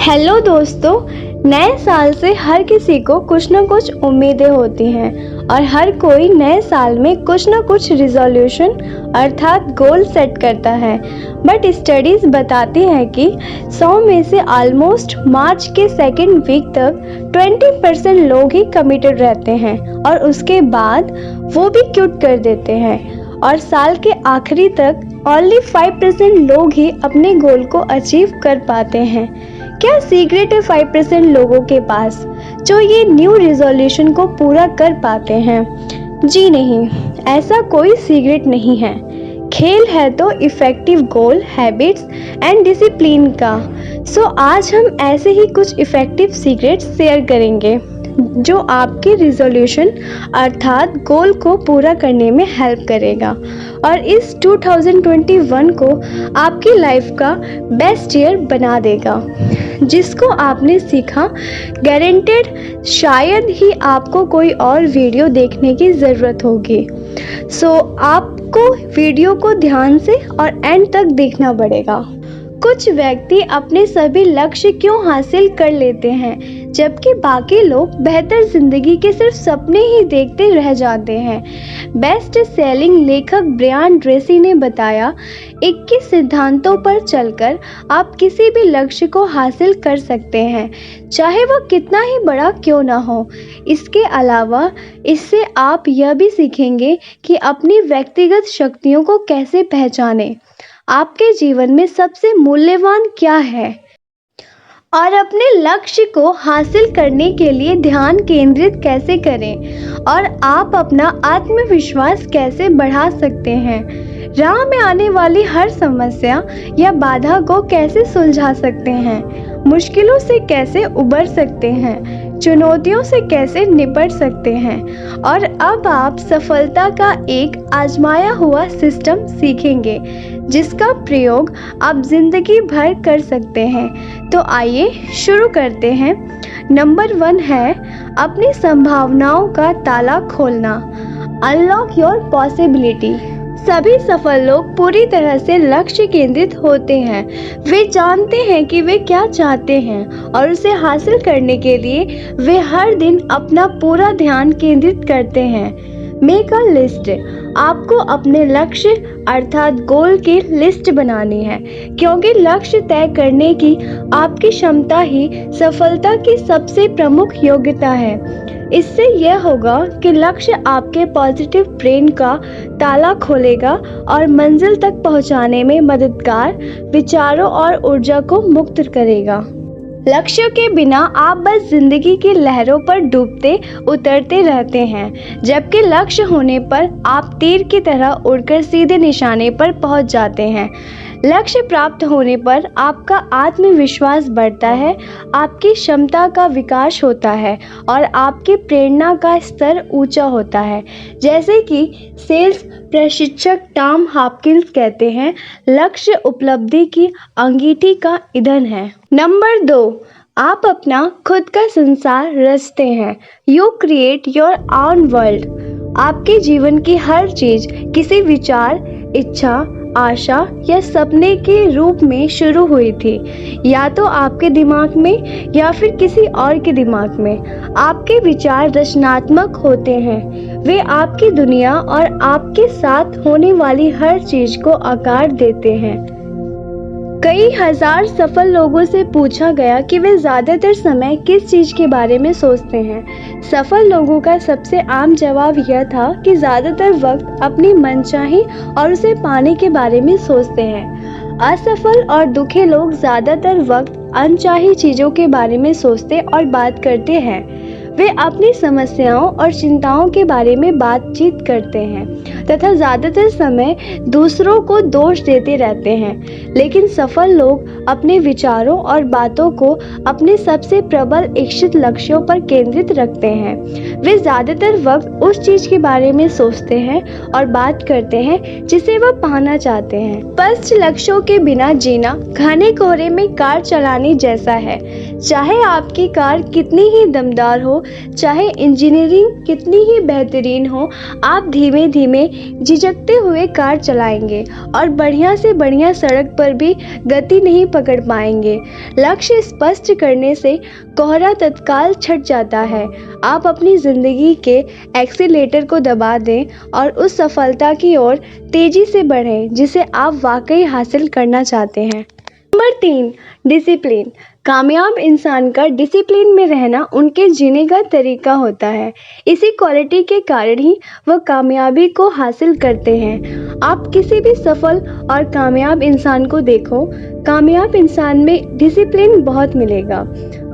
Hello दोस्तों। नए साल से हर किसी को कुछ ना कुछ उम्मीदें होती हैं और हर कोई नए साल में कुछ ना कुछ रिजोल्यूशन अर्थात गोल सेट करता है। बट स्टडीज़ बताती हैं कि 100 में से ऑलमोस्ट मार्च के सेकेंड वीक तक 20% लोग ही कमिटेड रहते हैं और उसके बाद वो भी क्विट कर देते हैं और साल के आखिरी तक ओनली 5% लोग ही अपने गोल को अचीव कर पाते हैं। क्या सीक्रेट है 5% लोगों के पास जो ये न्यू रिजोल्यूशन को पूरा कर पाते हैं? जी नहीं, ऐसा कोई सीक्रेट नहीं है। खेल है तो effective goal, habits and discipline का। सो आज हम ऐसे ही कुछ इफ़ेक्टिव सीक्रेट्स शेयर करेंगे जो आपके रिजोल्यूशन अर्थात गोल को पूरा करने में हेल्प करेगा और इस 2021 को आपकी लाइफ का बेस्ट ईयर बना देगा। जिसको आपने सीखा गारंटेड शायद ही आपको कोई और वीडियो देखने की ज़रूरत होगी। सो आपको वीडियो को ध्यान से और एंड तक देखना पड़ेगा। कुछ व्यक्ति अपने सभी लक्ष्य क्यों हासिल कर लेते हैं जबकि बाकी लोग बेहतर जिंदगी के सिर्फ सपने ही देखते रह जाते हैं। बेस्ट सेलिंग लेखक ब्रायन ट्रेसी ने बताया 21 सिद्धांतों पर चलकर आप किसी भी लक्ष्य को हासिल कर सकते हैं, चाहे वह कितना ही बड़ा क्यों ना हो। इसके अलावा इससे आप यह भी सीखेंगे कि अपनी व्यक्तिगत शक्तियों को कैसे पहचानें, आपके जीवन में सबसे मूल्यवान क्या है और अपने लक्ष्य को हासिल करने के लिए ध्यान केंद्रित कैसे करें और आप अपना आत्मविश्वास कैसे बढ़ा सकते हैं। राह में आने वाली हर समस्या या बाधा को कैसे सुलझा सकते हैं, मुश्किलों से कैसे उबर सकते हैं, चुनौतियों से कैसे निपट सकते हैं और अब आप सफलता का एक आजमाया हुआ सिस्टम सीखेंगे जिसका प्रयोग आप जिंदगी भर कर सकते हैं। तो आइए शुरू करते हैं। नंबर 1 है अपनी संभावनाओं का ताला खोलना। Unlock your possibility. सभी सफल लोग पूरी तरह से लक्ष्य केंद्रित होते हैं। वे जानते हैं कि वे क्या चाहते हैं और उसे हासिल करने के लिए वे हर दिन अपना पूरा ध्यान केंद्रित करते हैं। Make a list. आपको अपने लक्ष्य अर्थात गोल की लिस्ट बनानी है क्योंकि लक्ष्य तय करने की आपकी क्षमता ही सफलता की सबसे प्रमुख योग्यता है। इससे यह होगा कि लक्ष्य आपके पॉजिटिव ब्रेन का ताला खोलेगा और मंजिल तक पहुंचाने में मददगार विचारों और ऊर्जा को मुक्त करेगा। लक्ष्यों के बिना आप बस जिंदगी की लहरों पर डूबते उतरते रहते हैं, जबकि लक्ष्य होने पर आप तीर की तरह उड़कर सीधे निशाने पर पहुंच जाते हैं। लक्ष्य प्राप्त होने पर आपका आत्मविश्वास बढ़ता है, आपकी क्षमता का विकास होता है और आपकी प्रेरणा का स्तर ऊंचा होता है। जैसे कि सेल्स प्रशिक्षक टॉम हॉपकिंस कहते हैं, लक्ष्य उपलब्धि की अंगीठी का ईंधन है। नंबर 2, आप अपना खुद का संसार रचते हैं। You create your own world. आपके जीवन की हर चीज किसी विचार, इच्छा, आशा या सपने के रूप में शुरू हुई थी, या तो आपके दिमाग में या फिर किसी और के दिमाग में। आपके विचार रचनात्मक होते हैं, वे आपकी दुनिया और आपके साथ होने वाली हर चीज को आकार देते हैं। कई हजार सफल लोगों से पूछा गया कि वे ज़्यादातर समय किस चीज़ के बारे में सोचते हैं। सफल लोगों का सबसे आम जवाब यह था कि ज़्यादातर वक्त अपनी मनचाही और उसे पाने के बारे में सोचते हैं। असफल और दुखी लोग ज़्यादातर वक्त अनचाही चीज़ों के बारे में सोचते और बात करते हैं। वे अपनी समस्याओं और चिंताओं के बारे में बातचीत करते हैं तथा ज़्यादातर समय दूसरों को दोष देते रहते हैं। लेकिन सफल लोग अपने विचारों और बातों को अपने सबसे प्रबल इच्छित लक्ष्यों पर केंद्रित रखते हैं। वे ज़्यादातर वक्त उस चीज़ के बारे में सोचते हैं और बात करते हैं जिसे वह पाना चाहते हैं। स्पष्ट लक्ष्यों के बिना जीना घने कोहरे में कार चलाने जैसा है। चाहे आपकी कार कितनी ही दमदार हो, चाहे इंजीनियरिंग कितनी ही बेहतरीन हो, आप धीमे धीमे झिझकते हुए कार चलाएंगे और बढ़िया से बढ़िया सड़क पर भी गति नहीं पकड़ पाएंगे। लक्ष्य स्पष्ट करने से कोहरा तत्काल छट जाता है। आप अपनी ज़िंदगी के एक्सीलेटर को दबा दें और उस सफलता की ओर तेज़ी से बढ़ें जिसे आप वाकई हासिल करना चाहते हैं। Number 3, discipline. कामयाब इंसान का डिसिप्लिन में रहना उनके जीने का तरीका होता है। इसी क्वालिटी के कारण ही वह कामयाबी को हासिल करते हैं। आप किसी भी सफल और कामयाब इंसान को देखो, कामयाब इंसान में डिसिप्लिन बहुत मिलेगा।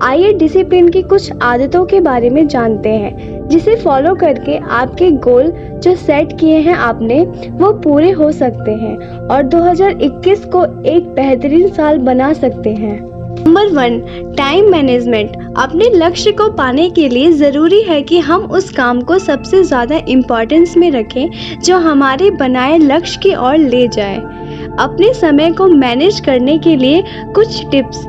आइए डिसिप्लिन की कुछ आदतों के बारे में जानते हैं, जिसे फॉलो करके आपके गोल जो सेट किए हैं आपने, वो पूरे हो सकते हैं और 2021 को एक बेहतरीन साल बना सकते हैं। Number 1, time management. अपने लक्ष्य को पाने के लिए ज़रूरी है कि हम उस काम को सबसे ज़्यादा इम्पोर्टेंस में रखें जो हमारे बनाए लक्ष्य की ओर ले जाए। अपने समय को मैनेज करने के लिए कुछ टिप्स।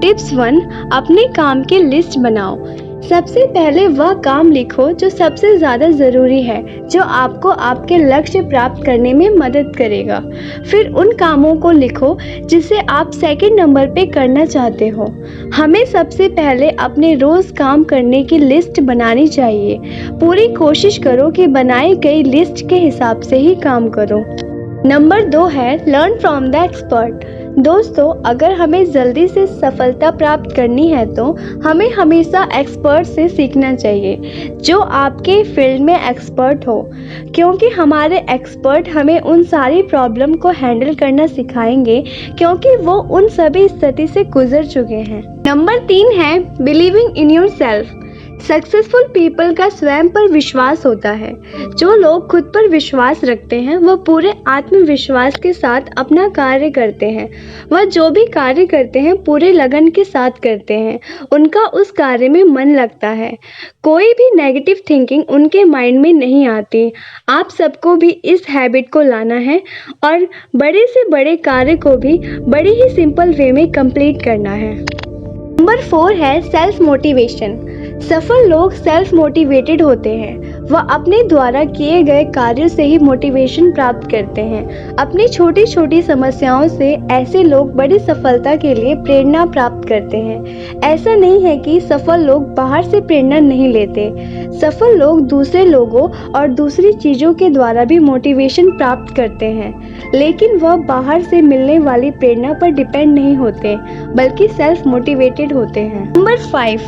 टिप्स 1, अपने काम की लिस्ट बनाओ। सबसे पहले वह काम लिखो जो सबसे ज़्यादा ज़रूरी है, जो आपको आपके लक्ष्य प्राप्त करने में मदद करेगा। फिर उन कामों को लिखो जिसे आप सेकंड नंबर पे करना चाहते हो। हमें सबसे पहले अपने रोज़ काम करने की लिस्ट बनानी चाहिए। पूरी कोशिश करो कि बनाई गई लिस्ट के हिसाब से ही काम करो। नंबर 2 है लर्न फ्रॉम द एक्सपर्ट। दोस्तों, अगर हमें जल्दी से सफलता प्राप्त करनी है तो हमें हमेशा एक्सपर्ट से सीखना चाहिए जो आपके फील्ड में एक्सपर्ट हो, क्योंकि हमारे एक्सपर्ट हमें उन सारी प्रॉब्लम को हैंडल करना सिखाएंगे, क्योंकि वो उन सभी स्थिति से गुजर चुके हैं। नंबर 3 है believing in your self. Successful people का स्वयं पर विश्वास होता है। जो लोग खुद पर विश्वास रखते हैं वह पूरे आत्मविश्वास के साथ अपना कार्य करते हैं। वह जो भी कार्य करते हैं पूरे लगन के साथ करते हैं। उनका उस कार्य में मन लगता है। कोई भी नेगेटिव थिंकिंग उनके माइंड में नहीं आती। आप सबको भी इस हैबिट को लाना है और बड़े से बड़े कार्य को भी बड़े ही सिंपल वे में कंप्लीट करना है। नंबर 4 है सेल्फ मोटिवेशन। सफल लोग सेल्फ मोटिवेटेड होते हैं। वह अपने द्वारा किए गए कार्यों से ही मोटिवेशन प्राप्त करते हैं। अपनी छोटी छोटी समस्याओं से ऐसे लोग बड़ी सफलता के लिए प्रेरणा प्राप्त करते हैं। ऐसा नहीं है कि सफल लोग बाहर से प्रेरणा नहीं लेते। सफल लोग दूसरे लोगों और दूसरी चीज़ों के द्वारा भी मोटिवेशन प्राप्त करते हैं, लेकिन वह बाहर से मिलने वाली प्रेरणा पर डिपेंड नहीं होते, बल्कि सेल्फ मोटिवेटेड होते हैं। Number 5,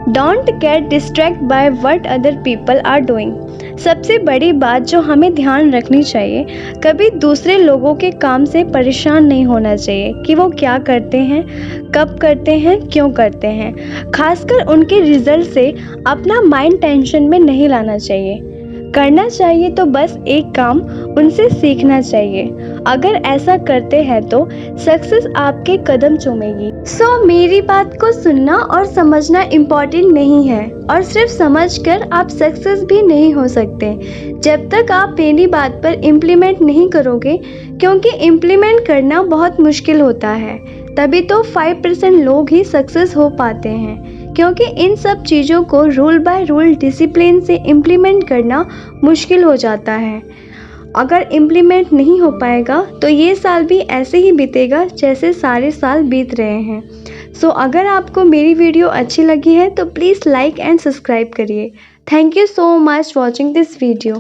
don't get distract by what other people are doing. सबसे बड़ी बात जो हमें ध्यान रखनी चाहिए, कभी दूसरे लोगों के काम से परेशान नहीं होना चाहिए कि वो क्या करते हैं, कब करते हैं, क्यों करते हैं। खासकर उनके रिजल्ट से अपना माइंड टेंशन में नहीं लाना चाहिए। करना चाहिए तो बस एक काम, उनसे सीखना चाहिए। अगर ऐसा करते हैं तो सक्सेस आपके कदम चूमेगी। मेरी बात को सुनना और समझना इम्पॉर्टेंट नहीं है, और सिर्फ समझकर आप सक्सेस भी नहीं हो सकते जब तक आप मेरी बात पर इम्प्लीमेंट नहीं करोगे, क्योंकि इम्प्लीमेंट करना बहुत मुश्किल होता है। तभी तो 5% लोग ही सक्सेस हो पाते हैं, क्योंकि इन सब चीज़ों को रूल बाय रूल डिसिप्लिन से इम्प्लीमेंट करना मुश्किल हो जाता है। अगर इम्प्लीमेंट नहीं हो पाएगा तो ये साल भी ऐसे ही बीतेगा जैसे सारे साल बीत रहे हैं। अगर आपको मेरी वीडियो अच्छी लगी है तो प्लीज़ लाइक एंड सब्सक्राइब करिए। Thank you so much watching this video.